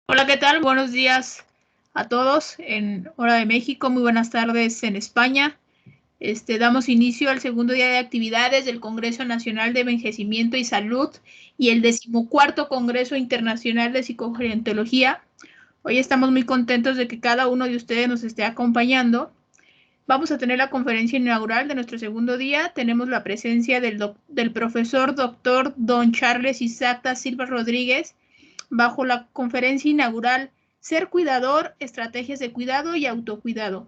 Hola, ¿qué tal? Buenos días a todos en hora de México, muy buenas tardes en España. Damos inicio al segundo día de actividades del Congreso Nacional de Envejecimiento y Salud y el 14º Congreso Internacional de Psicogerontología. Hoy estamos muy contentos de que cada uno de ustedes nos esté acompañando. Vamos a tener la conferencia inaugural de nuestro segundo día. Tenemos la presencia del profesor doctor don Charles Isaac da Silva Rodríguez, bajo la conferencia inaugural Ser Cuidador, Estrategias de Cuidado y Autocuidado.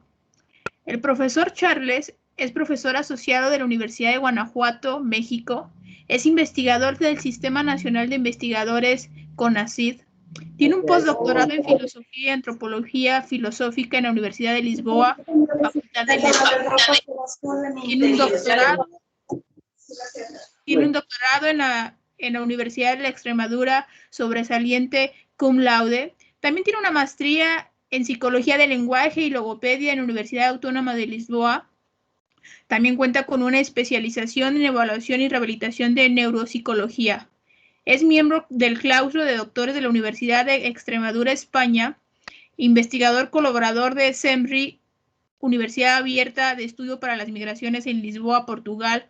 El profesor Charles es profesor asociado de la Universidad de Guanajuato, México. Es investigador del Sistema Nacional de Investigadores CONACYT. Tiene un postdoctorado en Filosofía y Antropología Filosófica en la Universidad de Lisboa, Facultad de Letras. Tiene un doctorado en la Universidad de la Extremadura, sobresaliente cum laude. También tiene una maestría en Psicología del Lenguaje y Logopedia en la Universidad Autónoma de Lisboa. También cuenta con una especialización en Evaluación y Rehabilitación de Neuropsicología. Es miembro del claustro de doctores de la Universidad de Extremadura, España, investigador colaborador de SEMRI, Universidad Abierta de Estudio para las Migraciones en Lisboa, Portugal,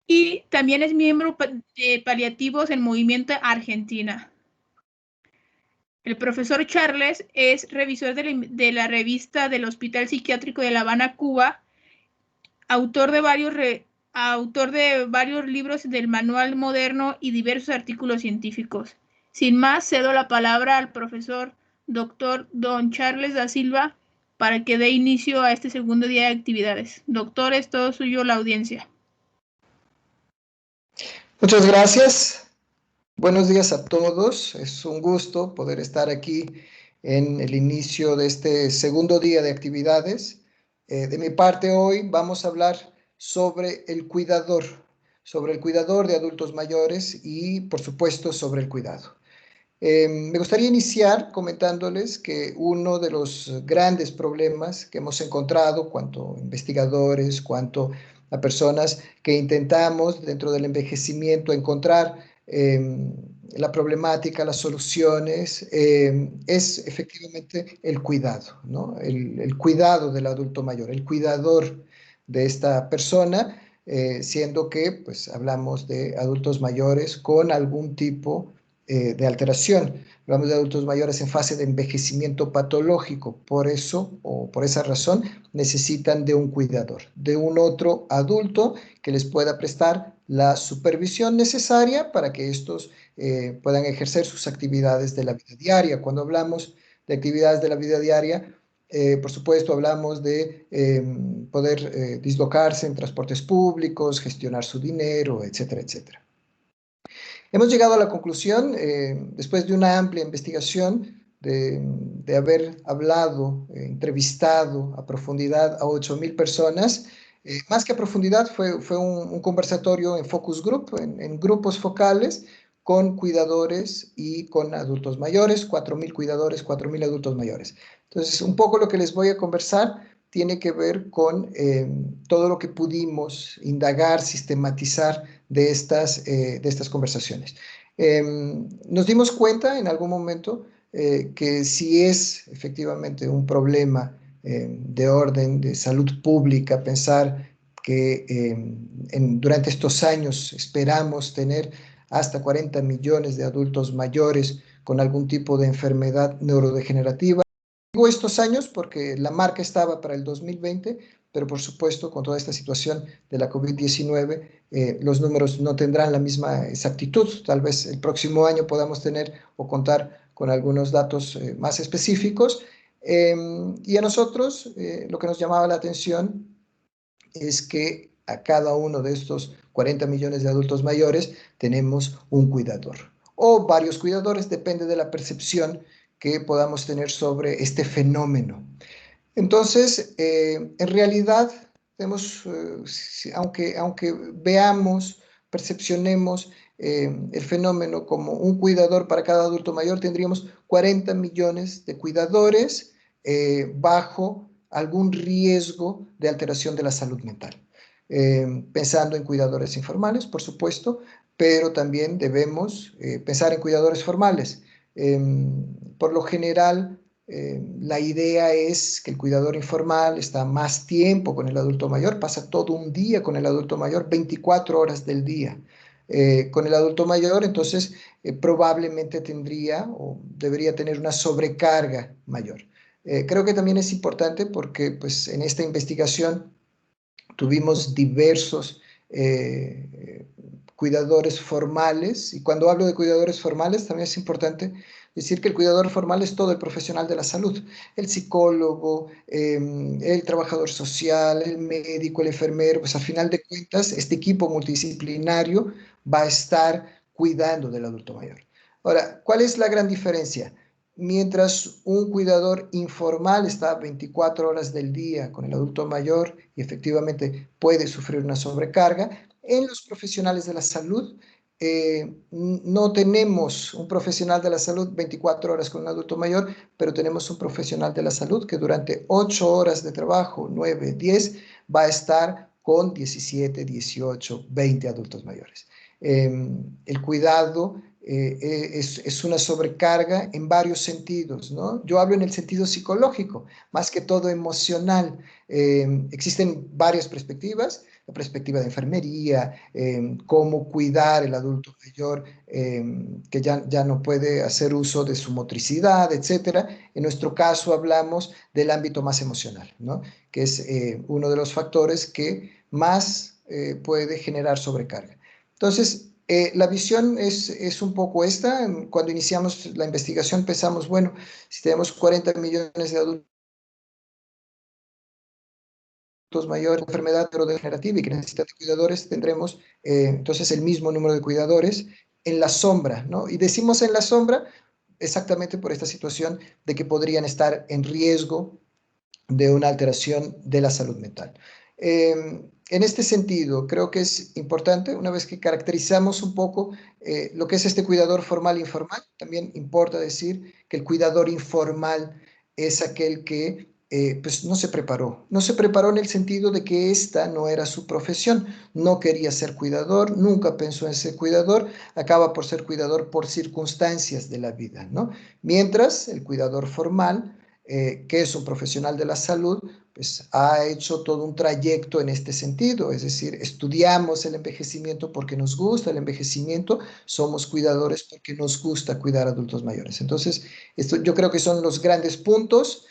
y también es miembro de Paliativos en Movimiento Argentina. El profesor Charles es revisor de la revista del Hospital Psiquiátrico de La Habana, Cuba, autor de varios libros del Manual Moderno y diversos artículos científicos. Sin más, cedo la palabra al profesor doctor don Charles da Silva para que dé inicio a este segundo día de actividades. Doctor, es todo suyo la audiencia. Muchas gracias. Buenos días a todos. Es un gusto poder estar aquí en el inicio de este segundo día de actividades. De mi parte, hoy vamos a hablar sobre el cuidador de adultos mayores y, por supuesto, sobre el cuidado. Me gustaría iniciar comentándoles que uno de los grandes problemas que hemos encontrado, cuanto investigadores, cuanto a personas que intentamos dentro del envejecimiento encontrar la problemática, las soluciones, es efectivamente el cuidado, ¿no? El cuidado del adulto mayor, el cuidador de esta persona, siendo que pues, hablamos de adultos mayores con algún tipo de alteración. Hablamos de adultos mayores en fase de envejecimiento patológico. Por eso, o por esa razón, necesitan de un cuidador, de un otro adulto que les pueda prestar la supervisión necesaria para que estos puedan ejercer sus actividades de la vida diaria. Cuando hablamos de actividades de la vida diaria, por supuesto, hablamos de poder dislocarse en transportes públicos, gestionar su dinero, etcétera, etcétera. Hemos llegado a la conclusión, después de una amplia investigación, de haber hablado, entrevistado a profundidad a 8,000 personas, más que a profundidad fue un conversatorio en focus group, en grupos focales, con cuidadores y con adultos mayores, 4,000 cuidadores, 4,000 adultos mayores. Entonces, un poco lo que les voy a conversar tiene que ver con todo lo que pudimos indagar, sistematizar de estas conversaciones. Nos dimos cuenta en algún momento que si es efectivamente un problema de orden de salud pública, pensar que durante estos años esperamos tener hasta 40 millones de adultos mayores con algún tipo de enfermedad neurodegenerativa. Digo estos años porque la marca estaba para el 2020, pero por supuesto con toda esta situación de la COVID-19 los números no tendrán la misma exactitud. Tal vez el próximo año podamos tener o contar con algunos datos más específicos. Y a nosotros lo que nos llamaba la atención es que a cada uno de estos 40 millones de adultos mayores tenemos un cuidador o varios cuidadores, depende de la percepción que podamos tener sobre este fenómeno. Entonces, en realidad, aunque veamos, percepcionemos el fenómeno como un cuidador para cada adulto mayor, tendríamos 40 millones de cuidadores bajo algún riesgo de alteración de la salud mental. Pensando en cuidadores informales, por supuesto, pero también debemos pensar en cuidadores formales. Por lo general, la idea es que el cuidador informal está más tiempo con el adulto mayor, pasa todo un día con el adulto mayor, 24 horas del día. Con el adulto mayor, entonces probablemente tendría o debería tener una sobrecarga mayor. Creo que también es importante porque pues, en esta investigación tuvimos diversos cuidadores formales, y cuando hablo de cuidadores formales también es importante decir que el cuidador formal es todo el profesional de la salud, el psicólogo, el trabajador social, el médico, el enfermero, pues al final de cuentas este equipo multidisciplinario va a estar cuidando del adulto mayor. Ahora, ¿cuál es la gran diferencia? Mientras un cuidador informal está 24 horas del día con el adulto mayor y efectivamente puede sufrir una sobrecarga, en los profesionales de la salud no tenemos un profesional de la salud 24 horas con un adulto mayor, pero tenemos un profesional de la salud que durante 8 horas de trabajo, 9, 10, va a estar con 17, 18, 20 adultos mayores. El cuidado es una sobrecarga en varios sentidos, ¿no? Yo hablo en el sentido psicológico, más que todo emocional. Existen varias perspectivas, la perspectiva de enfermería, cómo cuidar el adulto mayor que ya no puede hacer uso de su motricidad, etcétera. En nuestro caso hablamos del ámbito más emocional, ¿no? Que es uno de los factores que más puede generar sobrecarga. Entonces, la visión es un poco esta. Cuando iniciamos la investigación pensamos, bueno, si tenemos 40 millones de adultos mayores, enfermedad neurodegenerativa y que necesitan de cuidadores, tendremos entonces el mismo número de cuidadores en la sombra, ¿no? Y decimos en la sombra exactamente por esta situación de que podrían estar en riesgo de una alteración de la salud mental. En este sentido, creo que es importante, una vez que caracterizamos un poco lo que es este cuidador formal e informal, también importa decir que el cuidador informal es aquel que pues no se preparó. No se preparó en el sentido de que esta no era su profesión, no quería ser cuidador, nunca pensó en ser cuidador, acaba por ser cuidador por circunstancias de la vida, ¿no? Mientras el cuidador formal que es un profesional de la salud, pues ha hecho todo un trayecto en este sentido, es decir, estudiamos el envejecimiento porque nos gusta el envejecimiento, somos cuidadores porque nos gusta cuidar a adultos mayores. Entonces, esto yo creo que son los grandes puntos.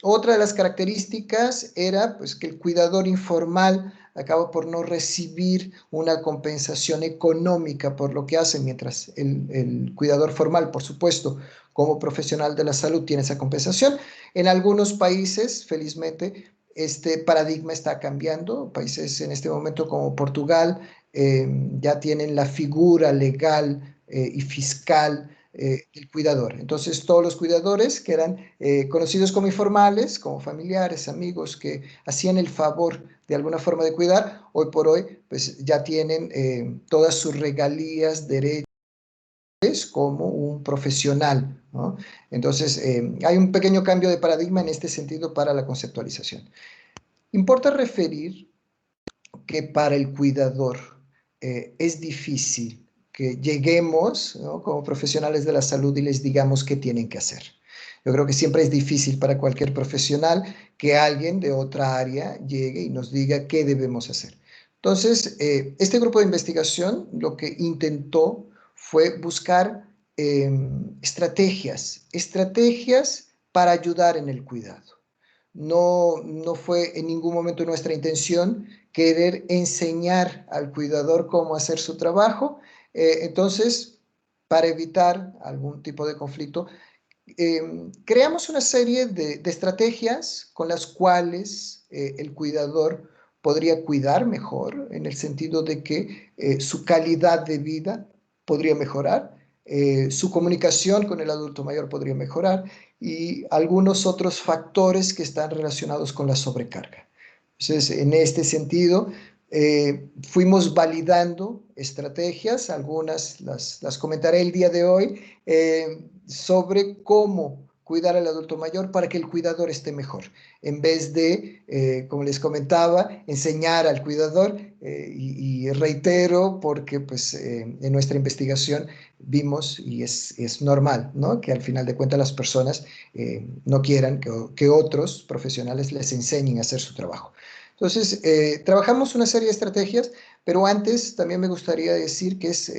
Otra de las características era pues, que el cuidador informal acaba por no recibir una compensación económica por lo que hace, mientras el cuidador formal, por supuesto, como profesional de la salud tiene esa compensación. En algunos países, felizmente, este paradigma está cambiando. Países en este momento como Portugal ya tienen la figura legal y fiscal del cuidador. Entonces, todos los cuidadores que eran conocidos como informales, como familiares, amigos, que hacían el favor de alguna forma de cuidar, hoy por hoy, pues ya tienen todas sus regalías, derechos, como un profesional, ¿no? Entonces, hay un pequeño cambio de paradigma en este sentido para la conceptualización. Importa referir que para el cuidador es difícil que lleguemos, ¿no?, como profesionales de la salud y les digamos qué tienen que hacer. Yo creo que siempre es difícil para cualquier profesional que alguien de otra área llegue y nos diga qué debemos hacer. Entonces, este grupo de investigación lo que intentó fue buscar estrategias para ayudar en el cuidado. No fue en ningún momento nuestra intención querer enseñar al cuidador cómo hacer su trabajo. Entonces, para evitar algún tipo de conflicto, creamos una serie de estrategias con las cuales el cuidador podría cuidar mejor, en el sentido de que su calidad de vida podría mejorar, su comunicación con el adulto mayor podría mejorar y algunos otros factores que están relacionados con la sobrecarga. Entonces, en este sentido, Fuimos validando estrategias, algunas las comentaré el día de hoy, sobre cómo cuidar al adulto mayor para que el cuidador esté mejor, en vez de, como les comentaba, enseñar al cuidador, y reitero porque pues, en nuestra investigación vimos, y es normal, ¿no?, que al final de cuentas las personas no quieran que otros profesionales les enseñen a hacer su trabajo. Entonces, trabajamos una serie de estrategias, pero antes también me gustaría decir que es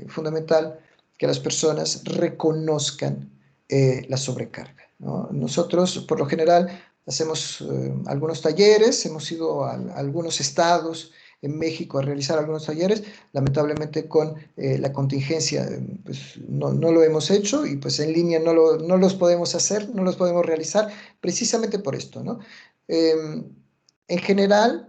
fundamental que las personas reconozcan la sobrecarga, ¿no? Nosotros, por lo general, hacemos algunos talleres, hemos ido a algunos estados en México a realizar algunos talleres, lamentablemente con la contingencia pues no lo hemos hecho, y pues en línea no los podemos hacer, no los podemos realizar, precisamente por esto, ¿no? En general,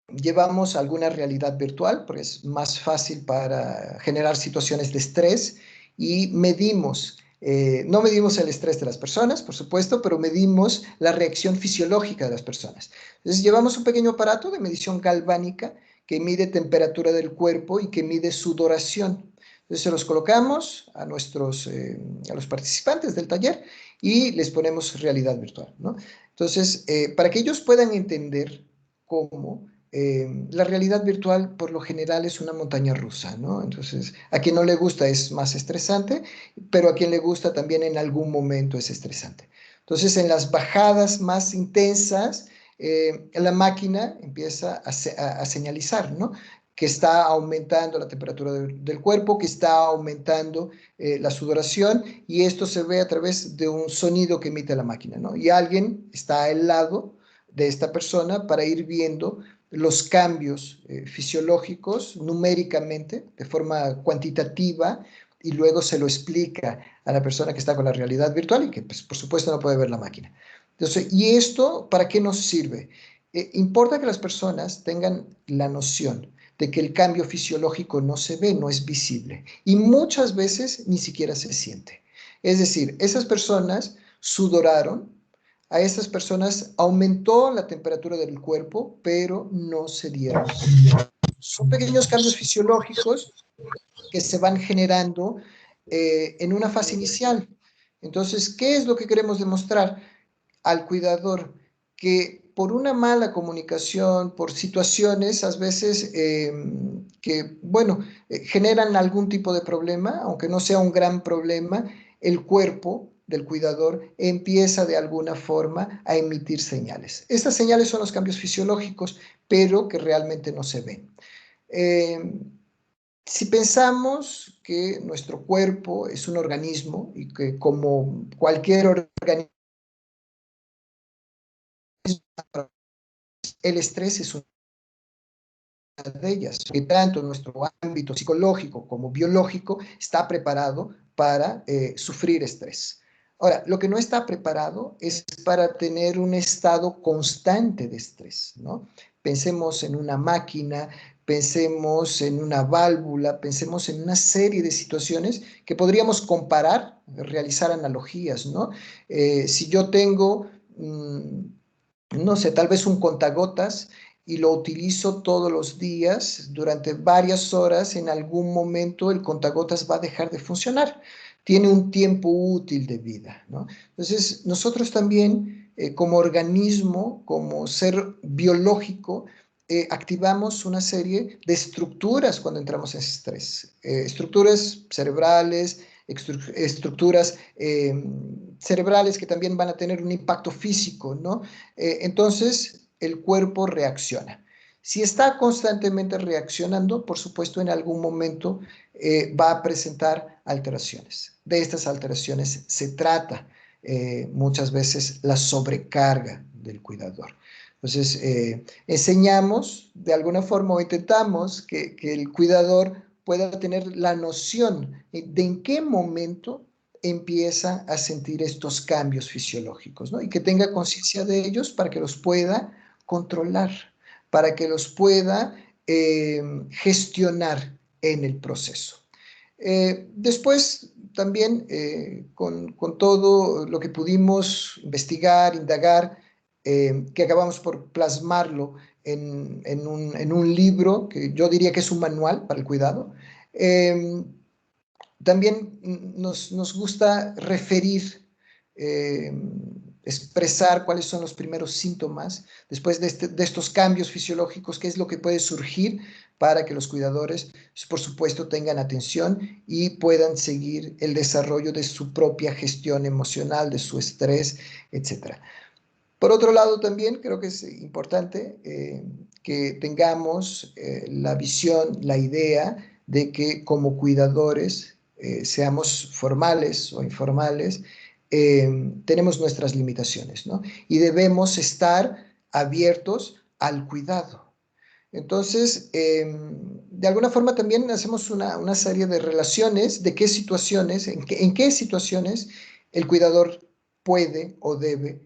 llevamos alguna realidad virtual, porque es más fácil para generar situaciones de estrés, y medimos, no medimos el estrés de las personas, por supuesto, pero medimos la reacción fisiológica de las personas. Entonces, llevamos un pequeño aparato de medición galvánica que mide temperatura del cuerpo y que mide sudoración. Entonces, se los colocamos a los participantes del taller y les ponemos realidad virtual, ¿no? Entonces, para que ellos puedan entender cómo la realidad virtual por lo general es una montaña rusa, ¿no? Entonces, a quien no le gusta es más estresante, pero a quien le gusta también en algún momento es estresante. Entonces, en las bajadas más intensas, la máquina empieza a señalizar, ¿no?, que está aumentando la temperatura del cuerpo, que está aumentando la sudoración, y esto se ve a través de un sonido que emite la máquina, ¿no? Y alguien está al lado de esta persona para ir viendo los cambios fisiológicos numéricamente, de forma cuantitativa, y luego se lo explica a la persona que está con la realidad virtual y que, pues, por supuesto, no puede ver la máquina. Entonces, ¿y esto para qué nos sirve? Importa que las personas tengan la noción de que el cambio fisiológico no se ve, no es visible, y muchas veces ni siquiera se siente. Es decir, esas personas sudoraron, a estas personas aumentó la temperatura del cuerpo, pero no se dieron. Son pequeños cambios fisiológicos que se van generando en una fase inicial. Entonces, ¿qué es lo que queremos demostrar al cuidador? Que por una mala comunicación, por situaciones a veces que, bueno, generan algún tipo de problema, aunque no sea un gran problema, el cuerpo del cuidador empieza de alguna forma a emitir señales. Estas señales son los cambios fisiológicos, pero que realmente no se ven. Si pensamos que nuestro cuerpo es un organismo y que, como cualquier organismo, el estrés es una de ellas, que tanto nuestro ámbito psicológico como biológico está preparado para sufrir estrés. Ahora, lo que no está preparado es para tener un estado constante de estrés, ¿no? Pensemos en una máquina, pensemos en una válvula, pensemos en una serie de situaciones que podríamos comparar, realizar analogías, ¿no? Si yo tengo, no sé, tal vez un contagotas y lo utilizo todos los días durante varias horas, en algún momento el contagotas va a dejar de funcionar. Tiene un tiempo útil de vida, ¿no? Entonces, nosotros también, como organismo, como ser biológico, activamos una serie de estructuras cuando entramos en estrés. Estructuras cerebrales, estructuras cerebrales que también van a tener un impacto físico, ¿no? Entonces, el cuerpo reacciona. Si está constantemente reaccionando, por supuesto, en algún momento va a presentar alteraciones. De estas alteraciones se trata muchas veces la sobrecarga del cuidador. Entonces, enseñamos de alguna forma, o intentamos que el cuidador pueda tener la noción de en qué momento empieza a sentir estos cambios fisiológicos, ¿no? Y que tenga conciencia de ellos para que los pueda controlar, para que los pueda gestionar en el proceso. Después, también, con todo lo que pudimos investigar, indagar, que acabamos por plasmarlo en un libro que yo diría que es un manual para el cuidado. También nos gusta referir, expresar cuáles son los primeros síntomas después de estos cambios fisiológicos, qué es lo que puede surgir para que los cuidadores, por supuesto, tengan atención y puedan seguir el desarrollo de su propia gestión emocional, de su estrés, etc. Por otro lado, también creo que es importante que tengamos la visión, la idea de que como cuidadores, seamos formales o informales, tenemos nuestras limitaciones, ¿no? Y debemos estar abiertos al cuidado. Entonces, de alguna forma también hacemos una serie de relaciones de qué situaciones, en qué situaciones el cuidador puede o debe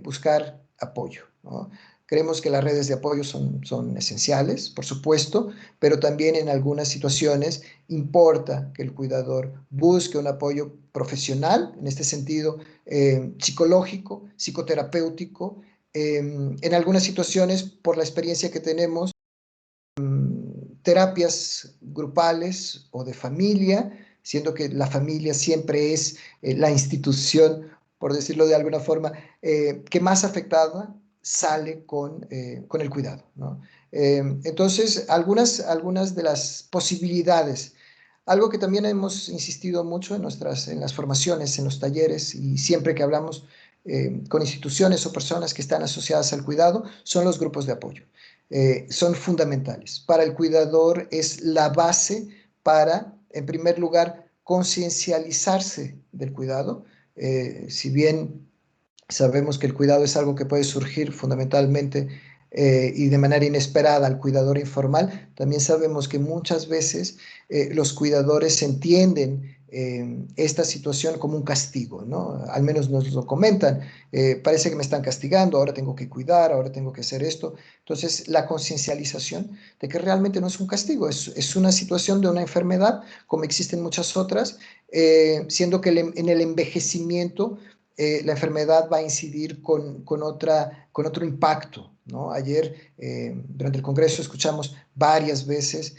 buscar apoyo, ¿no? Creemos que las redes de apoyo son esenciales, por supuesto, pero también en algunas situaciones importa que el cuidador busque un apoyo profesional, en este sentido psicológico, psicoterapéutico. En algunas situaciones, por la experiencia que tenemos, terapias grupales o de familia, siendo que la familia siempre es la institución, por decirlo de alguna forma, que más afectada sale con el cuidado, ¿no? Entonces, algunas de las posibilidades, algo que también hemos insistido mucho en las formaciones, en los talleres y siempre que hablamos con instituciones o personas que están asociadas al cuidado, son los grupos de apoyo. Son fundamentales. Para el cuidador es la base para, en primer lugar, conciencializarse del cuidado. Si bien sabemos que el cuidado es algo que puede surgir fundamentalmente y de manera inesperada al cuidador informal, también sabemos que muchas veces los cuidadores entienden esta situación como un castigo, ¿no? Al menos nos lo comentan. Parece que me están castigando, ahora tengo que cuidar, ahora tengo que hacer esto. Entonces, la conciencialización de que realmente no es un castigo, es una situación de una enfermedad, como existen muchas otras, siendo que en el envejecimiento la enfermedad va a incidir con otro impacto, ¿no? Ayer, durante el Congreso, escuchamos varias veces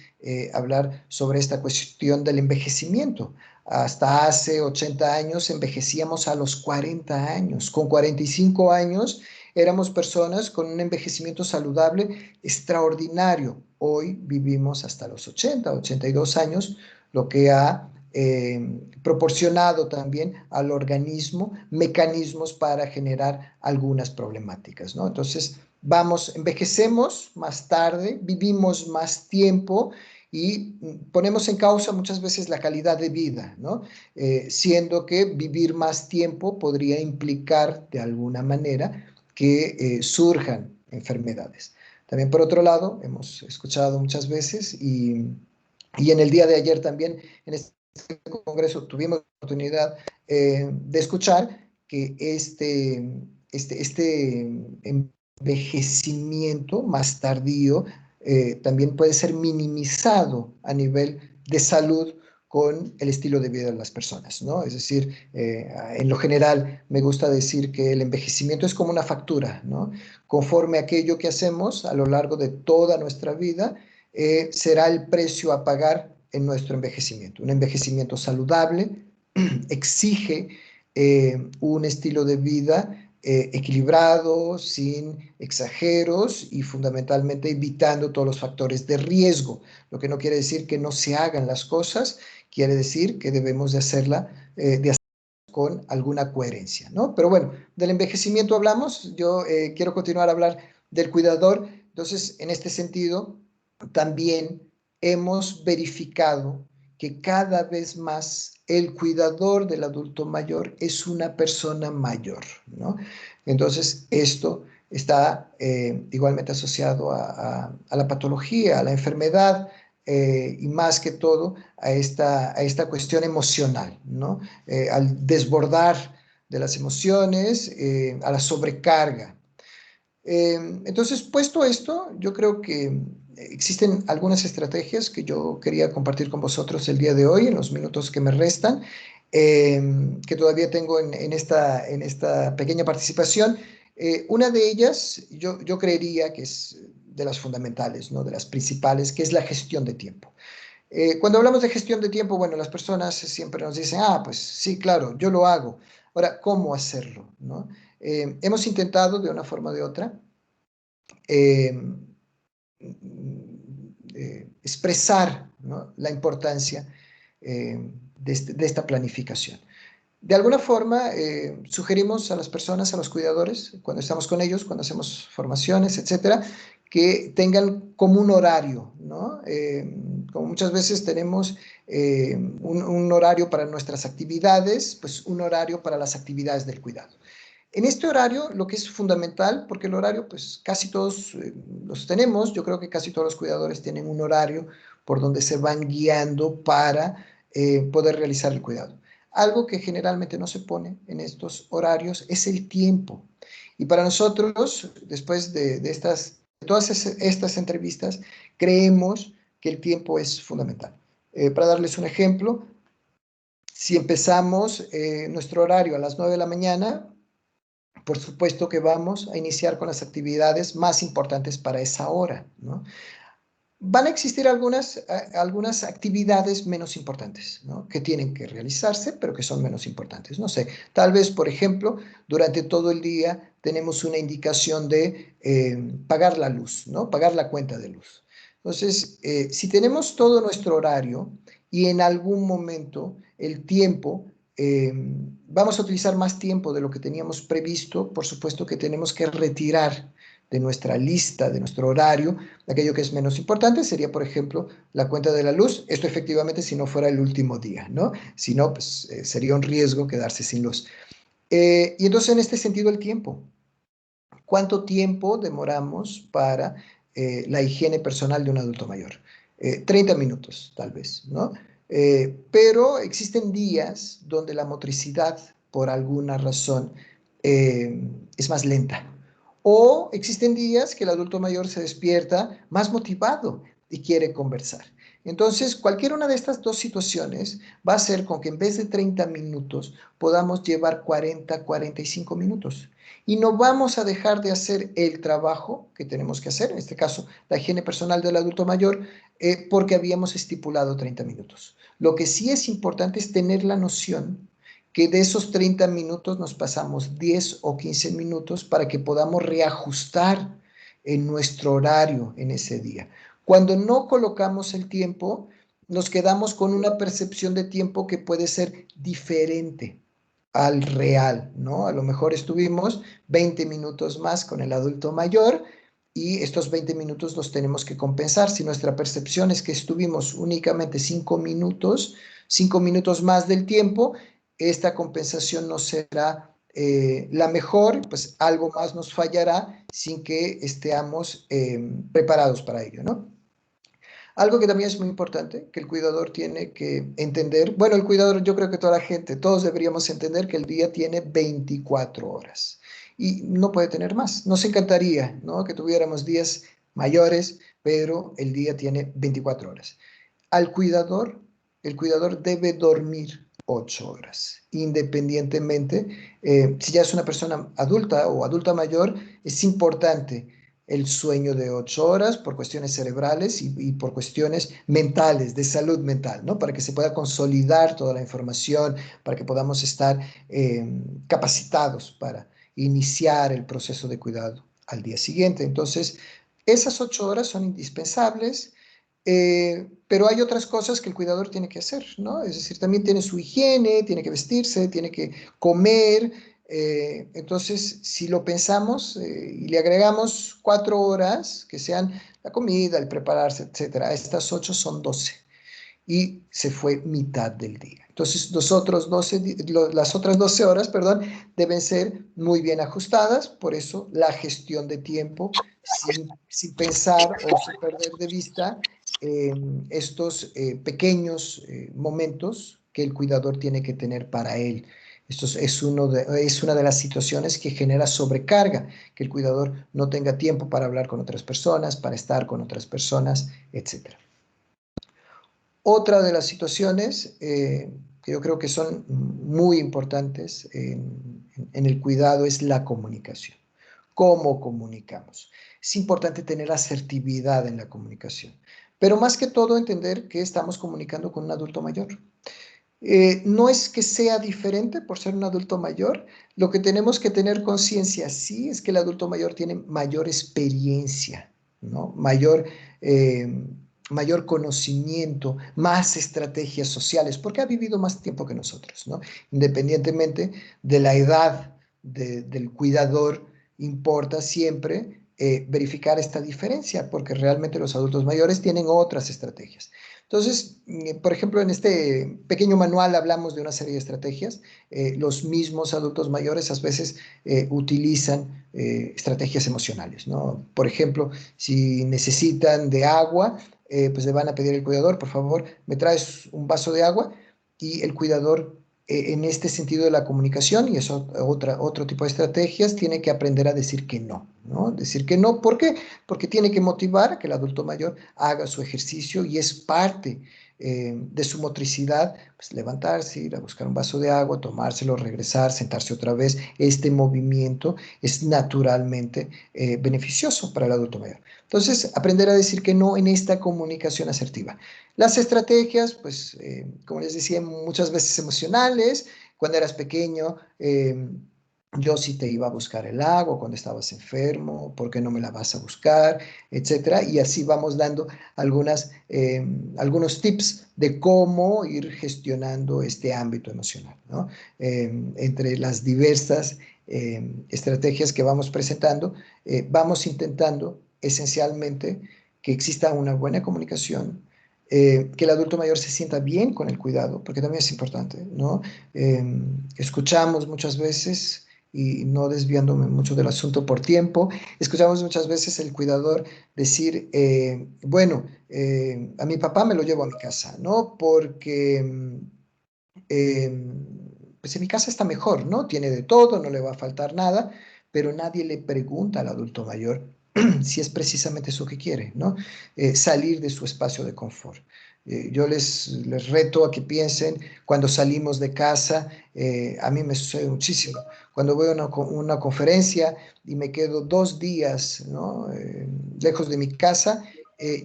hablar sobre esta cuestión del envejecimiento. Hasta hace 80 años envejecíamos a los 40 años. Con 45 años éramos personas con un envejecimiento saludable extraordinario. Hoy vivimos hasta los 80, 82 años, lo que ha proporcionado también al organismo mecanismos para generar algunas problemáticas, ¿no? Entonces, envejecemos más tarde, vivimos más tiempo y ponemos en causa muchas veces la calidad de vida, ¿no? Siendo que vivir más tiempo podría implicar de alguna manera que surjan enfermedades. También por otro lado, hemos escuchado muchas veces y en el día de ayer también en este Congreso tuvimos la oportunidad de escuchar que este envejecimiento más tardío también puede ser minimizado a nivel de salud con el estilo de vida de las personas, ¿no? Es decir, en lo general me gusta decir que el envejecimiento es como una factura, ¿no? Conforme a aquello que hacemos a lo largo de toda nuestra vida, será el precio a pagar en nuestro envejecimiento. Un envejecimiento saludable exige un estilo de vida equilibrado, sin exageros y fundamentalmente evitando todos los factores de riesgo, lo que no quiere decir que no se hagan las cosas, quiere decir que debemos de hacerla con alguna coherencia, ¿no? Pero bueno, del envejecimiento hablamos, yo quiero continuar a hablar del cuidador, entonces en este sentido también hemos verificado que cada vez más el cuidador del adulto mayor es una persona mayor, ¿no? Entonces, esto está igualmente asociado a la patología, a la enfermedad, y más que todo a esta cuestión emocional, ¿no? Al desbordar de las emociones, a la sobrecarga. Entonces, puesto esto, yo creo que existen algunas estrategias que yo quería compartir con vosotros el día de hoy, en los minutos que me restan, que todavía tengo en esta pequeña participación. Una de ellas, yo creería que es de las fundamentales, ¿no? De las principales, que es la gestión de tiempo. Cuando hablamos de gestión de tiempo, bueno, las personas siempre nos dicen, pues sí, claro, yo lo hago. Ahora, ¿cómo hacerlo, no? Hemos intentado de una forma o de otra expresar, ¿no?, la importancia de esta planificación. De alguna forma, sugerimos a las personas, a los cuidadores, cuando estamos con ellos, cuando hacemos formaciones, etcétera, que tengan como un horario, ¿no? Como muchas veces tenemos un horario para nuestras actividades, pues un horario para las actividades del cuidado. En este horario, lo que es fundamental, porque el horario, pues casi todos los tenemos, yo creo que casi todos los cuidadores tienen un horario por donde se van guiando para poder realizar el cuidado. Algo que generalmente no se pone en estos horarios es el tiempo. Y para nosotros, después de todas estas entrevistas, creemos que el tiempo es fundamental. Para darles un ejemplo, si empezamos nuestro horario a las 9 de la mañana, por supuesto que vamos a iniciar con las actividades más importantes para esa hora, ¿no? Van a existir algunas actividades menos importantes, ¿no?, que tienen que realizarse, pero que son menos importantes. No sé, tal vez, por ejemplo, durante todo el día tenemos una indicación de pagar la luz, ¿no?, pagar la cuenta de luz. Entonces, si tenemos todo nuestro horario y en algún momento el tiempo, vamos a utilizar más tiempo de lo que teníamos previsto, por supuesto que tenemos que retirar de nuestra lista, de nuestro horario, aquello que es menos importante. Sería, por ejemplo, la cuenta de la luz. Esto efectivamente si no fuera el último día, ¿no? Si no, pues sería un riesgo quedarse sin luz. Y entonces, en este sentido, el tiempo. ¿Cuánto tiempo demoramos para la higiene personal de un adulto mayor? 30 minutos, tal vez, ¿no? Pero existen días donde la motricidad, por alguna razón, es más lenta. O existen días que el adulto mayor se despierta más motivado y quiere conversar. Entonces, cualquier una de estas dos situaciones va a hacer con que en vez de 30 minutos podamos llevar 40, 45 minutos. Y no vamos a dejar de hacer el trabajo que tenemos que hacer, en este caso, la higiene personal del adulto mayor, porque habíamos estipulado 30 minutos. Lo que sí es importante es tener la noción que de esos 30 minutos nos pasamos 10 o 15 minutos para que podamos reajustar en nuestro horario en ese día. Cuando no colocamos el tiempo, nos quedamos con una percepción de tiempo que puede ser diferente al real, ¿no? A lo mejor estuvimos 20 minutos más con el adulto mayor y estos 20 minutos los tenemos que compensar. Si nuestra percepción es que estuvimos únicamente 5 minutos más del tiempo, esta compensación no será la mejor, pues algo más nos fallará sin que estemos preparados para ello, ¿no? Algo que también es muy importante, que el cuidador tiene que entender, bueno, el cuidador, yo creo que toda la gente, todos deberíamos entender que el día tiene 24 horas y no puede tener más. Nos encantaría, ¿no?, que tuviéramos días mayores, pero el día tiene 24 horas. Al cuidador, el cuidador debe dormir 8 horas, independientemente, si ya es una persona adulta o adulta mayor, es importante el sueño de 8 horas por cuestiones cerebrales y por cuestiones mentales, de salud mental, ¿no? Para que se pueda consolidar toda la información, para que podamos estar capacitados para iniciar el proceso de cuidado al día siguiente. Entonces, esas 8 horas son indispensables. Pero hay otras cosas que el cuidador tiene que hacer, ¿no? Es decir, también tiene su higiene, tiene que vestirse, tiene que comer. Entonces, si lo pensamos y le agregamos 4 horas, que sean la comida, el prepararse, etcétera, estas 8 son 12 y se fue mitad del día. Entonces, las otras 12 horas, perdón, deben ser muy bien ajustadas, por eso la gestión de tiempo, sin pensar o sin perder de vista estos pequeños momentos que el cuidador tiene que tener para él. Esto es una de las situaciones que genera sobrecarga, que el cuidador no tenga tiempo para hablar con otras personas, para estar con otras personas, etcétera. Otra de las situaciones que yo creo que son muy importantes en el cuidado es la comunicación. ¿Cómo comunicamos? es importante tener asertividad en la comunicación. Pero más que todo, entender que estamos comunicando con un adulto mayor. No es que sea diferente por ser un adulto mayor, lo que tenemos que tener conciencia sí es que el adulto mayor tiene mayor experiencia, ¿no? Mayor conocimiento, más estrategias sociales, porque ha vivido más tiempo que nosotros, ¿no? Independientemente de la edad del cuidador, importa siempre verificar esta diferencia, porque realmente los adultos mayores tienen otras estrategias. Entonces, por ejemplo, en este pequeño manual hablamos de una serie de estrategias. Los mismos adultos mayores a veces utilizan estrategias emocionales, ¿no? Por ejemplo, si necesitan de agua, pues le van a pedir al cuidador, por favor, me traes un vaso de agua, y el cuidador, en este sentido de la comunicación, y eso otro tipo de estrategias, tiene que aprender a decir que no, ¿no? Decir que no, ¿por qué? Porque tiene que motivar a que el adulto mayor haga su ejercicio, y es parte de su motricidad, pues levantarse, ir a buscar un vaso de agua, tomárselo, regresar, sentarse otra vez. Este movimiento es naturalmente beneficioso para el adulto mayor. Entonces, aprender a decir que no en esta comunicación asertiva. Las estrategias, pues, como les decía, muchas veces emocionales. Cuando eras pequeño, yo sí te iba a buscar el agua cuando estabas enfermo, ¿por qué no me la vas a buscar? Etcétera. Y así vamos dando algunos tips de cómo ir gestionando este ámbito emocional, ¿no? Entre las diversas estrategias que vamos presentando, vamos intentando esencialmente que exista una buena comunicación, que el adulto mayor se sienta bien con el cuidado, porque también es importante, ¿no? Escuchamos muchas veces, y no desviándome mucho del asunto por tiempo, escuchamos muchas veces el cuidador decir, bueno, a mi papá me lo llevo a mi casa, ¿no? Porque pues en mi casa está mejor, ¿no? Tiene de todo, no le va a faltar nada, pero nadie le pregunta al adulto mayor si es precisamente eso que quiere, ¿no? Salir de su espacio de confort. Yo les reto a que piensen, cuando salimos de casa, a mí me sucede muchísimo. Cuando voy a una conferencia y me quedo 2 días, ¿no? Lejos de mi casa,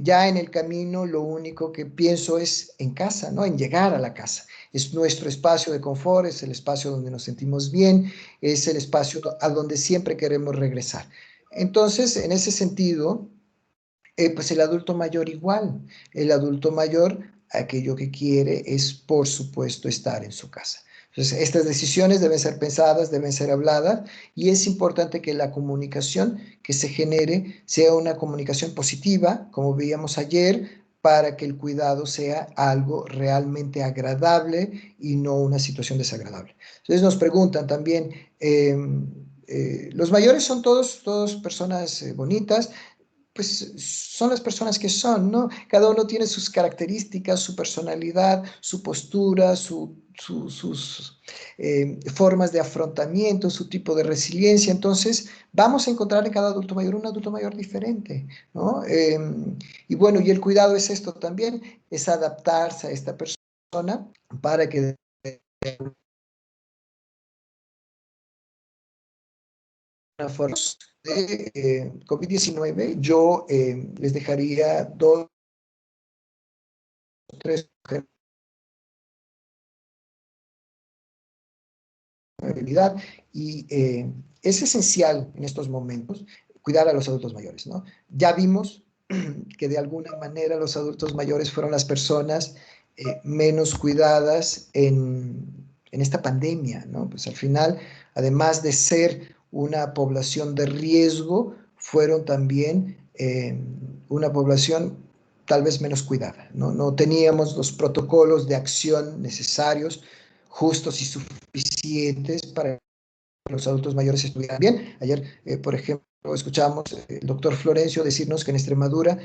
ya en el camino lo único que pienso es en casa, ¿no? En llegar a la casa. Es nuestro espacio de confort, es el espacio donde nos sentimos bien, es el espacio a donde siempre queremos regresar. Entonces, en ese sentido, pues el adulto mayor igual. El adulto mayor, aquello que quiere es, por supuesto, estar en su casa. Entonces, estas decisiones deben ser pensadas, deben ser habladas, y es importante que la comunicación que se genere sea una comunicación positiva, como veíamos ayer, para que el cuidado sea algo realmente agradable y no una situación desagradable. Entonces nos preguntan también, los mayores son todos personas bonitas. Pues son las personas que son, ¿no? Cada uno tiene sus características, su personalidad, su postura, sus formas de afrontamiento, su tipo de resiliencia. Entonces, vamos a encontrar en cada adulto mayor un adulto mayor diferente, ¿no? Y bueno, y el cuidado es esto también, es adaptarse a esta persona para que una forma de COVID-19, yo les dejaría 2 o 3 habilidad, y es esencial en estos momentos cuidar a los adultos mayores, ¿no? Ya vimos que de alguna manera los adultos mayores fueron las personas menos cuidadas en esta pandemia, ¿no? Pues al final, además de ser una población de riesgo, fueron también una población tal vez menos cuidada, ¿no? No teníamos los protocolos de acción necesarios, justos y suficientes para que los adultos mayores estuvieran bien. Ayer, por ejemplo, escuchamos el doctor Florencio decirnos que en Extremadura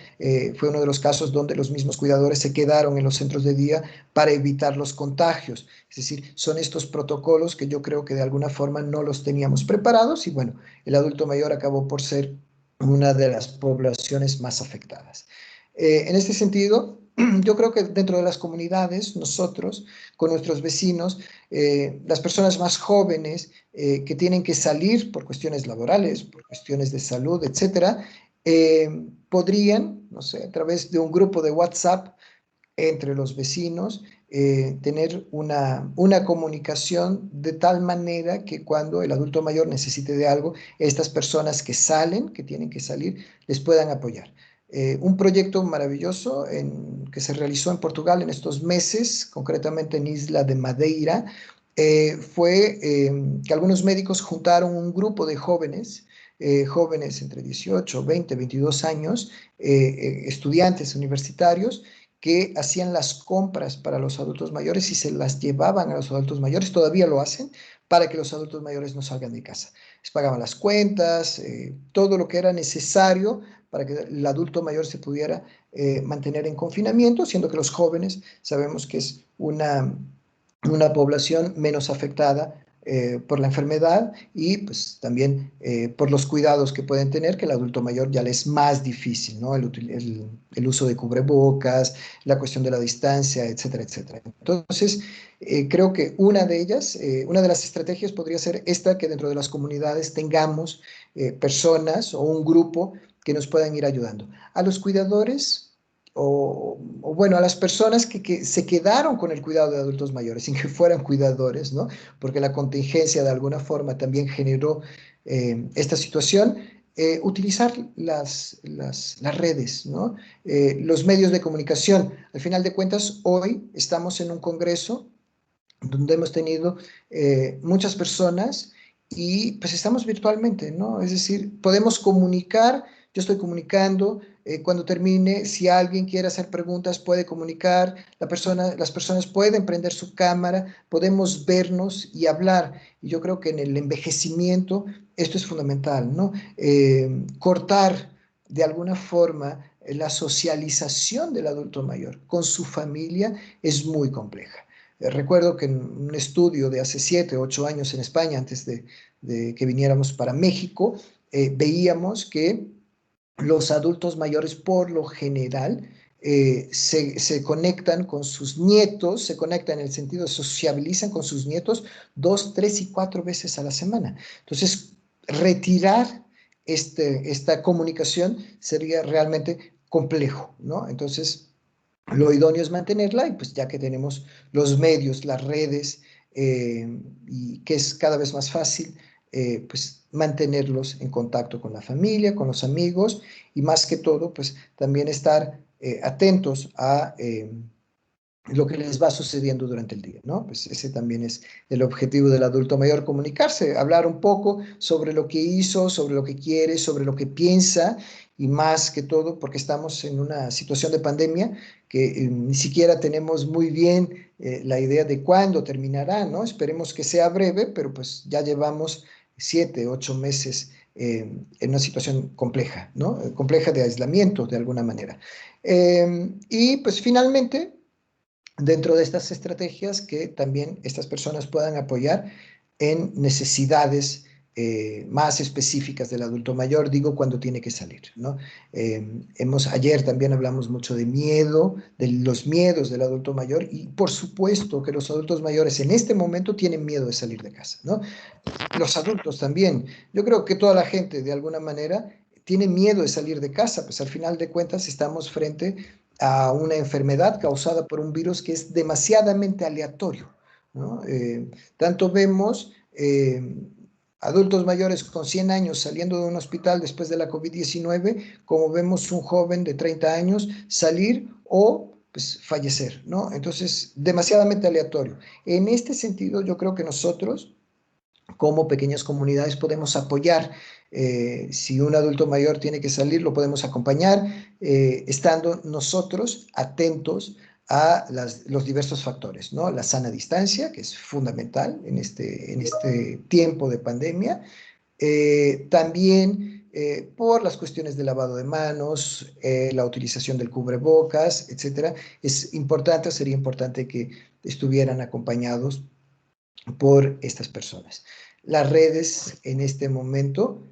fue uno de los casos donde los mismos cuidadores se quedaron en los centros de día para evitar los contagios. Es decir, son estos protocolos que yo creo que de alguna forma no los teníamos preparados, y bueno, el adulto mayor acabó por ser una de las poblaciones más afectadas. En este sentido, yo creo que dentro de las comunidades, nosotros, con nuestros vecinos, las personas más jóvenes que tienen que salir por cuestiones laborales, por cuestiones de salud, etcétera, podrían, no sé, a través de un grupo de WhatsApp entre los vecinos, tener una comunicación de tal manera que cuando el adulto mayor necesite de algo, estas personas que salen, que tienen que salir, les puedan apoyar. Un proyecto maravilloso que se realizó en Portugal en estos meses, concretamente en Isla de Madeira, fue que algunos médicos juntaron un grupo de jóvenes, jóvenes entre 18, 20, 22 años, estudiantes universitarios, que hacían las compras para los adultos mayores y se las llevaban a los adultos mayores, todavía lo hacen, para que los adultos mayores no salgan de casa. Les pagaban las cuentas, todo lo que era necesario para que el adulto mayor se pudiera mantener en confinamiento, siendo que los jóvenes sabemos que es una población menos afectada por la enfermedad y pues también por los cuidados que pueden tener, que el adulto mayor ya le es más difícil, ¿no? El uso de cubrebocas, la cuestión de la distancia, etcétera, etcétera. Entonces, creo que una de ellas, una de las estrategias podría ser esta, que dentro de las comunidades tengamos personas o un grupo que nos puedan ir ayudando. A los cuidadores o bueno, a las personas que se quedaron con el cuidado de adultos mayores sin que fueran cuidadores, ¿no? Porque la contingencia de alguna forma también generó esta situación, utilizar las redes, ¿no? Los medios de comunicación. Al final de cuentas, hoy estamos en un congreso donde hemos tenido muchas personas y pues estamos virtualmente, ¿no? Es decir, podemos comunicar, yo estoy comunicando, cuando termine, si alguien quiere hacer preguntas, puede comunicar, las personas pueden prender su cámara, podemos vernos y hablar. Y yo creo que en el envejecimiento esto es fundamental, ¿no? Cortar de alguna forma la socialización del adulto mayor con su familia es muy compleja. Recuerdo que en un estudio de hace 7, 8 años en España, antes de que viniéramos para México, veíamos que los adultos mayores por lo general se conectan con sus nietos, se conectan en el sentido de sociabilizan con sus nietos 2, 3 y 4 veces a la semana. Entonces, retirar esta comunicación sería realmente complejo, ¿no? Entonces, lo idóneo es mantenerla y pues ya que tenemos los medios, las redes, y que es cada vez más fácil, pues mantenerlos en contacto con la familia, con los amigos y más que todo, pues también estar atentos a lo que les va sucediendo durante el día, ¿no? Pues ese también es el objetivo del adulto mayor, comunicarse, hablar un poco sobre lo que hizo, sobre lo que quiere, sobre lo que piensa y más que todo porque estamos en una situación de pandemia que ni siquiera tenemos muy bien la idea de cuándo terminará, ¿no? Esperemos que sea breve, pero pues ya llevamos 7, 8 meses en una situación compleja, ¿no? Compleja de aislamiento de alguna manera. Y pues finalmente dentro de estas estrategias que también estas personas puedan apoyar en necesidades más específicas del adulto mayor, digo, cuando tiene que salir, ¿no? Ayer también hablamos mucho de miedo, de los miedos del adulto mayor y por supuesto que los adultos mayores en este momento tienen miedo de salir de casa, ¿no? Los adultos también. Yo creo que toda la gente de alguna manera tiene miedo de salir de casa, pues al final de cuentas estamos frente a una enfermedad causada por un virus que es demasiadamente aleatorio, ¿no? Tanto vemos adultos mayores con 100 años saliendo de un hospital después de la COVID-19, como vemos un joven de 30 años salir o pues, fallecer, ¿no? Entonces, demasiadamente aleatorio. En este sentido, yo creo que nosotros como pequeñas comunidades podemos apoyar. Si un adulto mayor tiene que salir, lo podemos acompañar, estando nosotros atentos a los diversos factores, ¿no? La sana distancia, que es fundamental en este tiempo de pandemia. También por las cuestiones de lavado de manos, la utilización del cubrebocas, etcétera. Es importante, sería importante que estuvieran acompañados por estas personas. Las redes en este momento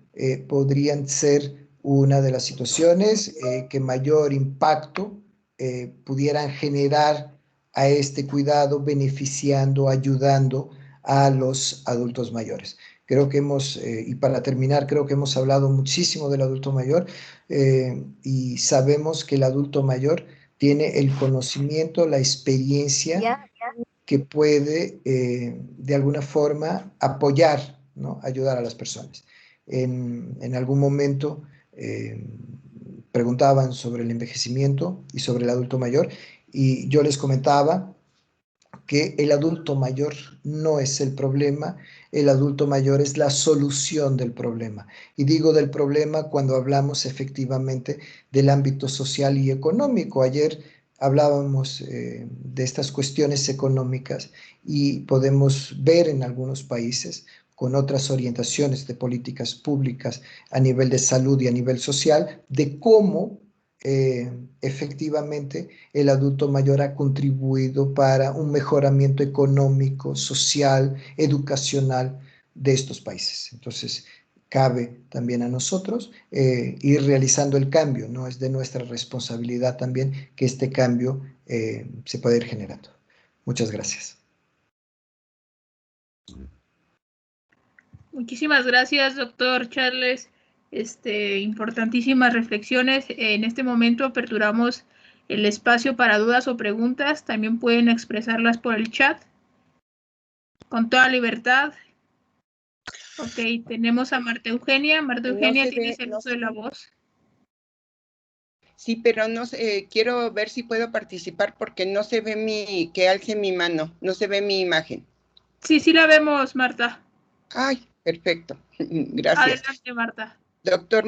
podrían ser una de las situaciones que mayor impacto pudieran generar a este cuidado, beneficiando, ayudando a los adultos mayores. Creo que y para terminar, creo que hemos hablado muchísimo del adulto mayor. y sabemos que el adulto mayor tiene el conocimiento, la experiencia que puede de alguna forma apoyar, ¿no? Ayudar a las personas. En algún momento preguntaban sobre el envejecimiento y sobre el adulto mayor, y yo les comentaba que el adulto mayor no es el problema, el adulto mayor es la solución del problema. Y digo del problema cuando hablamos efectivamente del ámbito social y económico. Ayer hablábamos de estas cuestiones económicas y podemos ver en algunos países con otras orientaciones de políticas públicas a nivel de salud y a nivel social, de cómo efectivamente el adulto mayor ha contribuido para un mejoramiento económico, social, educacional de estos países. Entonces, cabe también a nosotros ir realizando el cambio, ¿no? Es de nuestra responsabilidad también que este cambio se pueda ir generando. Muchas gracias. Muchísimas gracias, doctor Charles. Importantísimas reflexiones. En este momento aperturamos el espacio para dudas o preguntas. También pueden expresarlas por el chat con toda libertad. Ok, tenemos a Marta Eugenia. Marta Eugenia, tienes el uso de la voz. Sí, pero no sé, quiero ver si puedo participar porque no se ve que alce mi mano, no se ve mi imagen. Sí, sí la vemos, Marta. Ay, perfecto. Gracias. Adelante, Marta. Doctor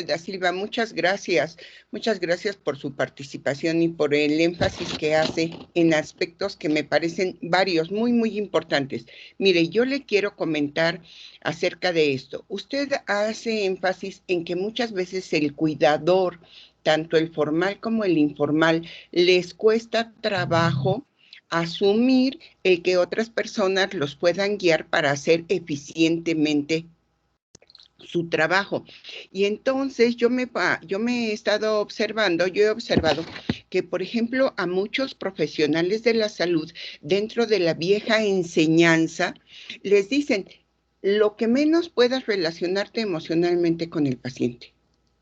Da Silva, muchas gracias. Muchas gracias por su participación y por el énfasis que hace en aspectos que me parecen varios, muy, muy importantes. Mire, yo le quiero comentar acerca de esto. Usted hace énfasis en que muchas veces el cuidador, tanto el formal como el informal, les cuesta trabajo asumir el que otras personas los puedan guiar para hacer eficientemente su trabajo. Y entonces yo me he estado observando, yo he observado que, por ejemplo, a muchos profesionales de la salud, dentro de la vieja enseñanza, les dicen, lo que menos puedas relacionarte emocionalmente con el paciente.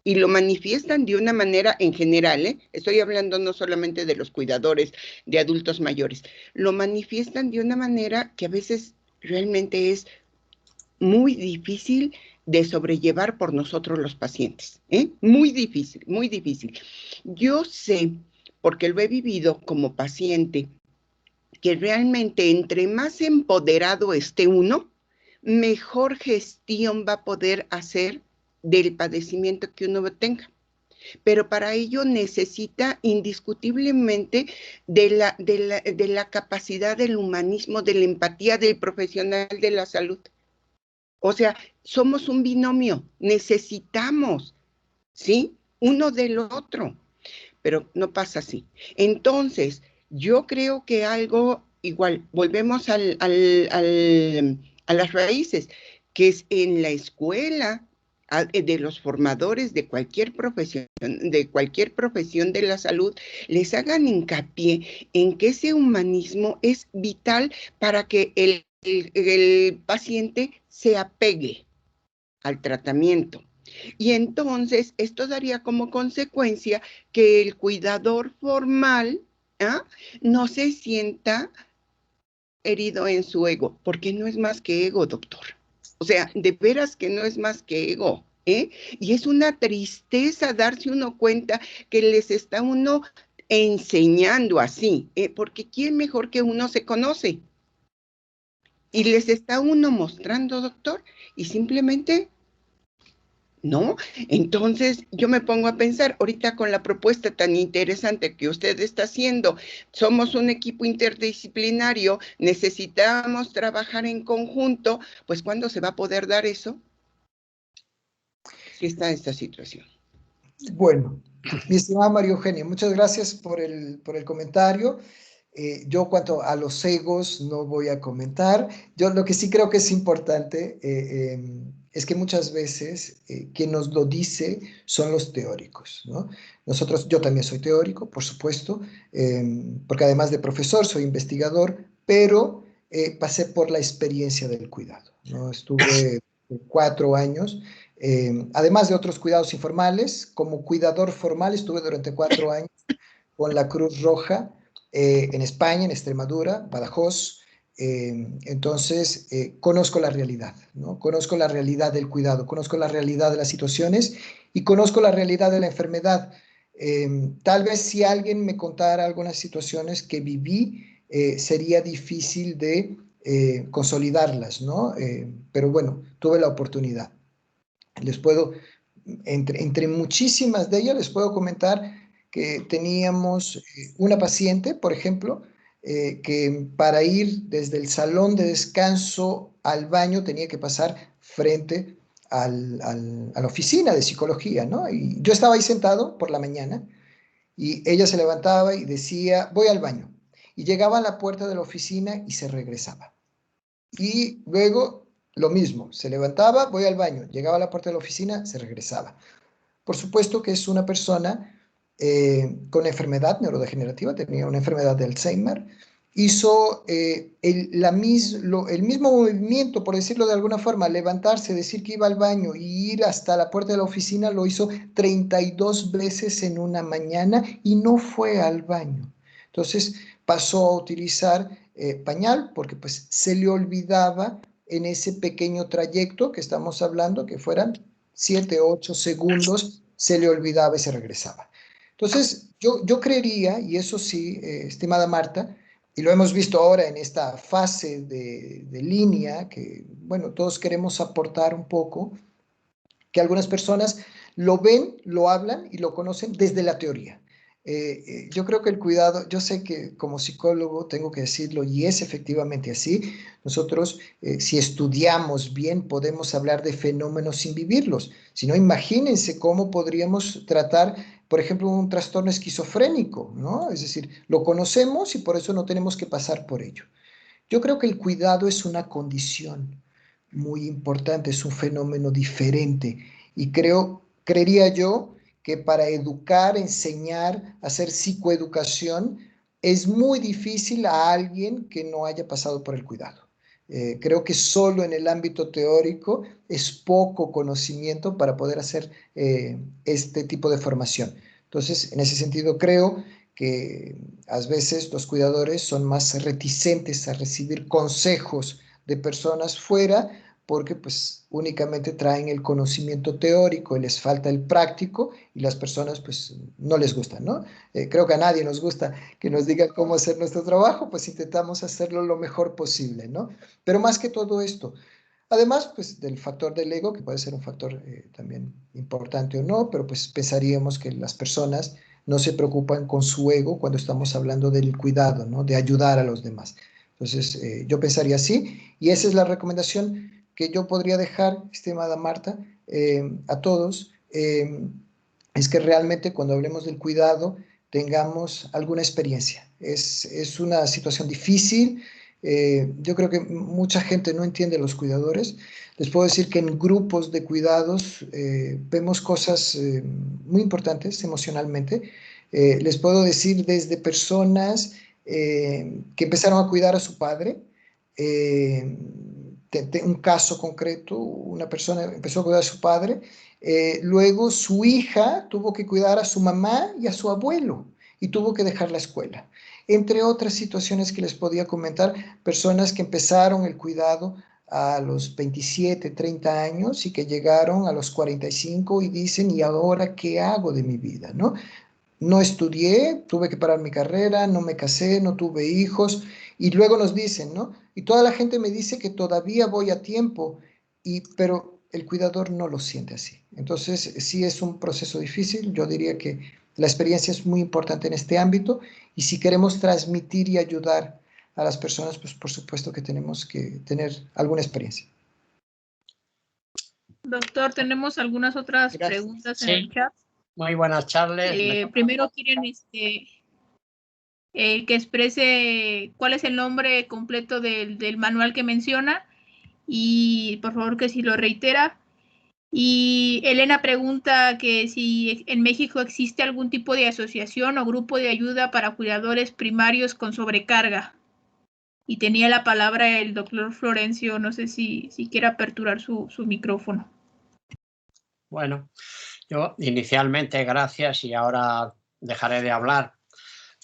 Y lo manifiestan de una manera en general, ¿eh? Estoy hablando no solamente de los cuidadores de adultos mayores, lo manifiestan de una manera que a veces realmente es muy difícil de sobrellevar por nosotros los pacientes, ¿eh? Muy difícil, muy difícil. Yo sé, porque lo he vivido como paciente, que realmente entre más empoderado esté uno, mejor gestión va a poder hacer del padecimiento que uno tenga. Pero para ello necesita indiscutiblemente de la capacidad del humanismo, de la empatía del profesional de la salud. O sea, somos un binomio, necesitamos, ¿sí? Uno del otro, pero no pasa así. Entonces, yo creo que algo igual, volvemos a las raíces, que es en la escuela de los formadores de cualquier profesión de la salud, les hagan hincapié en que ese humanismo es vital para que el paciente se apegue al tratamiento. Y entonces esto daría como consecuencia que el cuidador formal no se sienta herido en su ego, porque no es más que ego, doctor. O sea, de veras que no es más que ego, ¿eh? Y es una tristeza darse uno cuenta que les está uno enseñando así, porque ¿quién mejor que uno se conoce? Y les está uno mostrando, doctor, y simplemente no. Entonces yo me pongo a pensar, ahorita con la propuesta tan interesante que usted está haciendo, somos un equipo interdisciplinario, necesitamos trabajar en conjunto, pues ¿cuándo se va a poder dar eso? Si está esta situación. Bueno, mi estimada María Eugenia, muchas gracias por el comentario. Yo cuanto a los egos no voy a comentar. Yo lo que sí creo que es importante es que muchas veces quien nos lo dice son los teóricos, ¿no? Yo también soy teórico, por supuesto, porque además de profesor soy investigador, pero pasé por la experiencia del cuidado, ¿no? Estuve 4 años además de otros cuidados informales. Como cuidador formal estuve durante 4 años con la Cruz Roja en España, en Extremadura, Badajoz. Entonces, conozco la realidad, ¿no? Conozco la realidad del cuidado, conozco la realidad de las situaciones y conozco la realidad de la enfermedad. Tal vez si alguien me contara algunas situaciones que viví, sería difícil de consolidarlas, ¿no? Pero bueno, tuve la oportunidad. Les puedo, entre muchísimas de ellas, les puedo comentar que teníamos una paciente, por ejemplo, que para ir desde el salón de descanso al baño tenía que pasar frente a la oficina de psicología, ¿no? Y yo estaba ahí sentado por la mañana y ella se levantaba y decía, voy al baño. Y llegaba a la puerta de la oficina y se regresaba. Y luego lo mismo, se levantaba, voy al baño, llegaba a la puerta de la oficina, se regresaba. Por supuesto que es una persona con enfermedad neurodegenerativa, tenía una enfermedad de Alzheimer, hizo el mismo movimiento, por decirlo de alguna forma, levantarse, decir que iba al baño y ir hasta la puerta de la oficina, lo hizo 32 veces en una mañana y no fue al baño. Entonces pasó a utilizar pañal porque pues se le olvidaba en ese pequeño trayecto que estamos hablando, que fueran 7, 8 segundos, se le olvidaba y se regresaba. Entonces, yo creería, y eso sí, estimada Marta, y lo hemos visto ahora en esta fase de línea, que, bueno, todos queremos aportar un poco, que algunas personas lo ven, lo hablan y lo conocen desde la teoría. Yo creo que el cuidado, yo sé que como psicólogo tengo que decirlo y es efectivamente así, nosotros si estudiamos bien podemos hablar de fenómenos sin vivirlos, si no imagínense cómo podríamos tratar, por ejemplo, un trastorno esquizofrénico, ¿no? Es decir, lo conocemos y por eso no tenemos que pasar por ello. Yo creo que el cuidado es una condición muy importante, es un fenómeno diferente y creería yo que para educar, enseñar, hacer psicoeducación, es muy difícil a alguien que no haya pasado por el cuidado. Creo que solo en el ámbito teórico es poco conocimiento para poder hacer este tipo de formación. Entonces, en ese sentido, creo que a veces los cuidadores son más reticentes a recibir consejos de personas fuera porque pues únicamente traen el conocimiento teórico y les falta el práctico y las personas pues no les gusta, ¿no? Creo que a nadie nos gusta que nos digan cómo hacer nuestro trabajo, pues intentamos hacerlo lo mejor posible, ¿no? Pero más que todo esto, además pues del factor del ego, que puede ser un factor también importante o no, pero pues pensaríamos que las personas no se preocupan con su ego cuando estamos hablando del cuidado, ¿no? De ayudar a los demás. Entonces, yo pensaría así, y esa es la recomendación que yo podría dejar, estimada Marta, a todos, es que realmente cuando hablemos del cuidado tengamos alguna experiencia. Es una situación difícil, yo creo que mucha gente no entiende a los cuidadores. Les puedo decir que en grupos de cuidados vemos cosas muy importantes emocionalmente. Les puedo decir desde personas que empezaron a cuidar a su padre. Un caso concreto, una persona empezó a cuidar a su padre, luego su hija tuvo que cuidar a su mamá y a su abuelo y tuvo que dejar la escuela. Entre otras situaciones que les podía comentar, personas que empezaron el cuidado a los 27, 30 años y que llegaron a los 45 y dicen, ¿y ahora qué hago de mi vida? ¿No? No estudié, tuve que parar mi carrera, no me casé, no tuve hijos, y luego nos dicen, ¿no? Y toda la gente me dice que todavía voy a tiempo, pero el cuidador no lo siente así. Entonces, sí es un proceso difícil, yo diría que la experiencia es muy importante en este ámbito, y si queremos transmitir y ayudar a las personas, pues por supuesto que tenemos que tener alguna experiencia. Doctor, tenemos algunas otras preguntas en el chat. Muy buenas, Charles. Primero quieren que exprese cuál es el nombre completo del manual que menciona y por favor que si lo reitera. Y Elena pregunta que si en México existe algún tipo de asociación o grupo de ayuda para cuidadores primarios con sobrecarga. Y tenía la palabra el doctor Florencio, no sé si quiere aperturar su micrófono. Bueno, yo inicialmente gracias y ahora dejaré de hablar,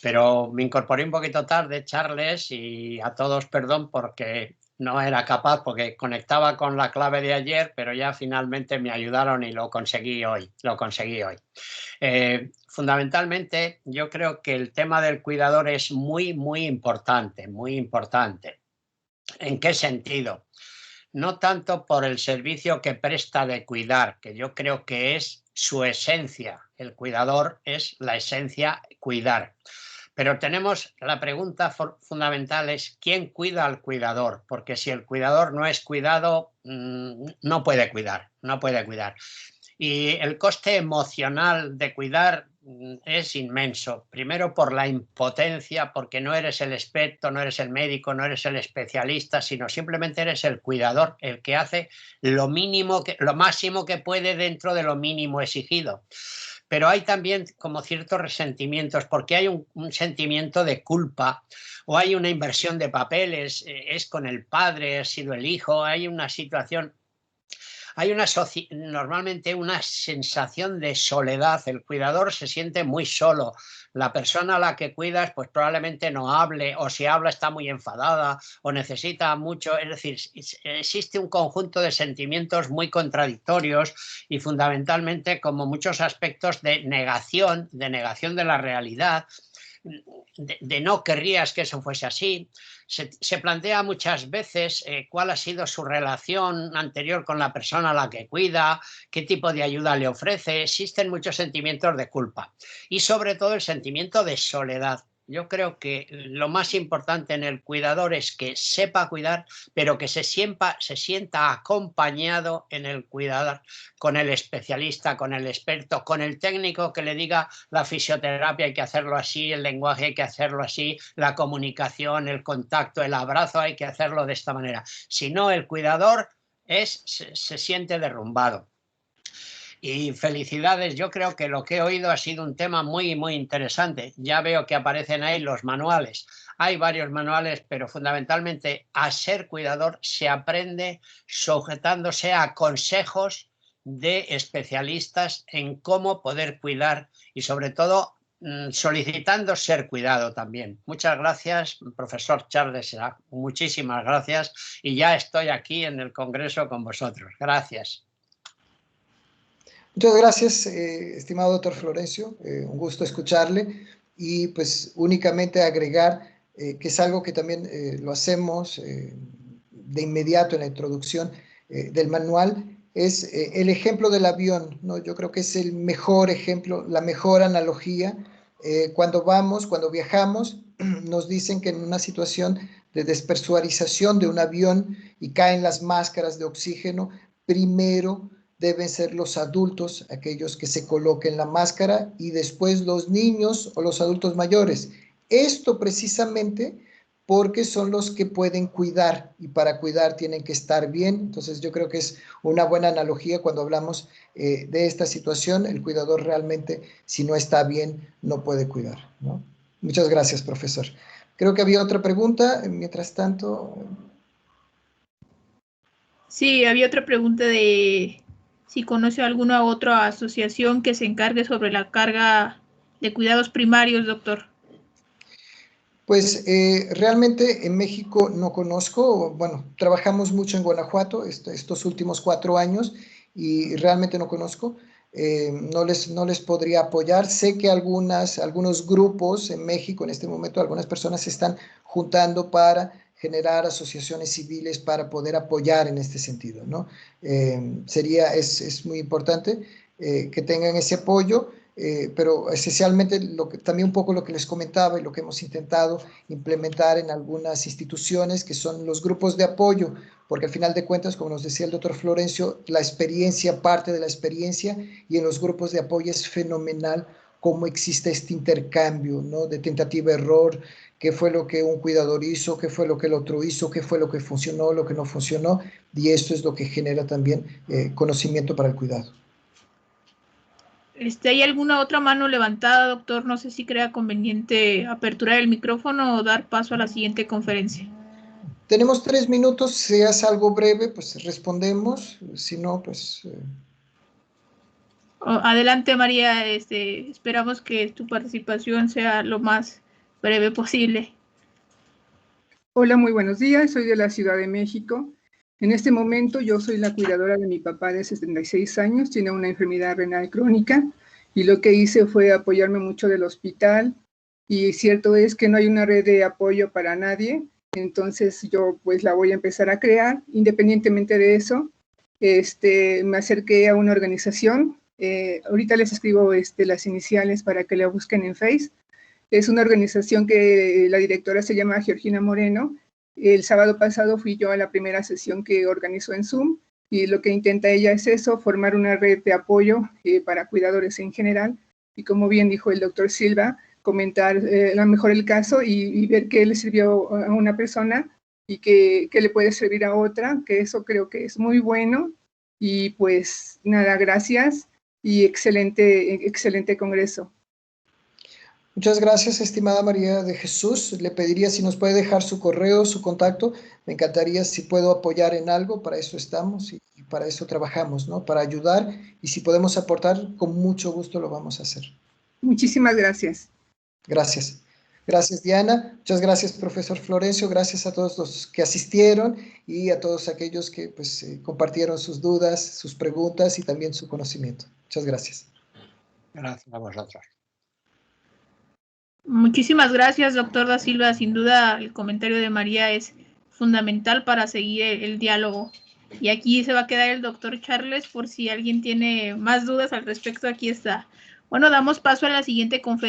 pero me incorporé un poquito tarde, Charles, y a todos perdón porque no era capaz, porque conectaba con la clave de ayer, pero ya finalmente me ayudaron y lo conseguí hoy. Fundamentalmente, yo creo que el tema del cuidador es muy importante, muy importante. ¿En qué sentido? No tanto por el servicio que presta de cuidar, que yo creo que es su esencia. El cuidador es la esencia, cuidar. Pero tenemos la pregunta fundamental es ¿quién cuida al cuidador? Porque si el cuidador no es cuidado, no puede cuidar. Y el coste emocional de cuidar es inmenso. Primero por la impotencia, porque no eres el experto, no eres el médico, no eres el especialista, sino simplemente eres el cuidador, el que hace lo máximo que puede dentro de lo mínimo exigido. Pero hay también como ciertos resentimientos, porque hay un sentimiento de culpa o hay una inversión de papeles, es con el padre, ha sido el hijo, hay una situación. Hay normalmente una sensación de soledad. El cuidador se siente muy solo. La persona a la que cuidas pues probablemente no hable, o si habla está muy enfadada o necesita mucho. Es decir, existe un conjunto de sentimientos muy contradictorios y fundamentalmente como muchos aspectos de negación de la realidad. De no querrías que eso fuese así. Se plantea muchas veces cuál ha sido su relación anterior con la persona a la que cuida, qué tipo de ayuda le ofrece. Existen muchos sentimientos de culpa y sobre todo el sentimiento de soledad. Yo creo que lo más importante en el cuidador es que sepa cuidar, pero que se sienta acompañado en el cuidador, con el especialista, con el experto, con el técnico que le diga la fisioterapia hay que hacerlo así, el lenguaje hay que hacerlo así, la comunicación, el contacto, el abrazo hay que hacerlo de esta manera. Si no, el cuidador se siente derrumbado. Y felicidades, yo creo que lo que he oído ha sido un tema muy interesante. Ya veo que aparecen ahí los manuales. Hay varios manuales, pero fundamentalmente a ser cuidador se aprende sujetándose a consejos de especialistas en cómo poder cuidar y sobre todo solicitando ser cuidado también. Muchas gracias, profesor Charles. Muchísimas gracias y ya estoy aquí en el Congreso con vosotros. Gracias. Muchas gracias, estimado doctor Florencio, un gusto escucharle y pues únicamente agregar que es algo que también lo hacemos de inmediato en la introducción del manual, es el ejemplo del avión, ¿no? Yo creo que es el mejor ejemplo, la mejor analogía. Cuando viajamos, nos dicen que en una situación de despersonalización de un avión y caen las máscaras de oxígeno, primero deben ser los adultos, aquellos que se coloquen la máscara, y después los niños o los adultos mayores. Esto precisamente porque son los que pueden cuidar y para cuidar tienen que estar bien. Entonces yo creo que es una buena analogía cuando hablamos de esta situación. El cuidador realmente, si no está bien, no puede cuidar, ¿no? Muchas gracias, profesor. Creo que había otra pregunta. Mientras tanto... Sí, había otra pregunta de si conoce alguna otra asociación que se encargue sobre la carga de cuidados primarios, doctor. Pues realmente en México no conozco. Bueno, trabajamos mucho en Guanajuato estos últimos 4 años y realmente no conozco. No les podría apoyar. Sé que algunos grupos en México en este momento, algunas personas se están juntando para generar asociaciones civiles para poder apoyar en este sentido, ¿no? Es muy importante que tengan ese apoyo. Pero esencialmente también un poco lo que les comentaba y lo que hemos intentado implementar en algunas instituciones que son los grupos de apoyo, porque al final de cuentas, como nos decía el doctor Florencio, la experiencia parte de la experiencia y en los grupos de apoyo es fenomenal cómo existe este intercambio, ¿no? De tentativa-error, qué fue lo que un cuidador hizo, qué fue lo que el otro hizo, qué fue lo que funcionó, lo que no funcionó, y esto es lo que genera también conocimiento para el cuidado. ¿Hay alguna otra mano levantada, doctor? No sé si crea conveniente aperturar el micrófono o dar paso a la siguiente conferencia. Tenemos 3 minutos, si es algo breve, pues respondemos, si no, pues... Adelante, María. Esperamos que tu participación sea lo más breve posible. Hola, muy buenos días. Soy de la Ciudad de México. En este momento yo soy la cuidadora de mi papá de 76 años. Tiene una enfermedad renal crónica y lo que hice fue apoyarme mucho del hospital. Y cierto es que no hay una red de apoyo para nadie. Entonces yo pues la voy a empezar a crear. Independientemente de eso, me acerqué a una organización. Ahorita les escribo las iniciales para que la busquen en Face. Es una organización que la directora se llama Georgina Moreno. El sábado pasado fui yo a la primera sesión que organizó en Zoom y lo que intenta ella es eso, formar una red de apoyo para cuidadores en general. Y como bien dijo el doctor Silva, comentar a lo mejor el caso y ver qué le sirvió a una persona y qué le puede servir a otra, que eso creo que es muy bueno. Y pues nada, gracias y excelente congreso. Muchas gracias, estimada María de Jesús. Le pediría si nos puede dejar su correo, su contacto. Me encantaría si puedo apoyar en algo, para eso estamos y para eso trabajamos, ¿no? Para ayudar, y si podemos aportar, con mucho gusto lo vamos a hacer. Muchísimas gracias. Gracias. Gracias, Diana. Muchas gracias, profesor Florencio. Gracias a todos los que asistieron y a todos aquellos que pues, compartieron sus dudas, sus preguntas y también su conocimiento. Muchas gracias. Gracias a vosotros. Muchísimas gracias, doctor Da Silva. Sin duda, el comentario de María es fundamental para seguir el diálogo. Y aquí se va a quedar el doctor Charles por si alguien tiene más dudas al respecto. Aquí está. Bueno, damos paso a la siguiente conferencia.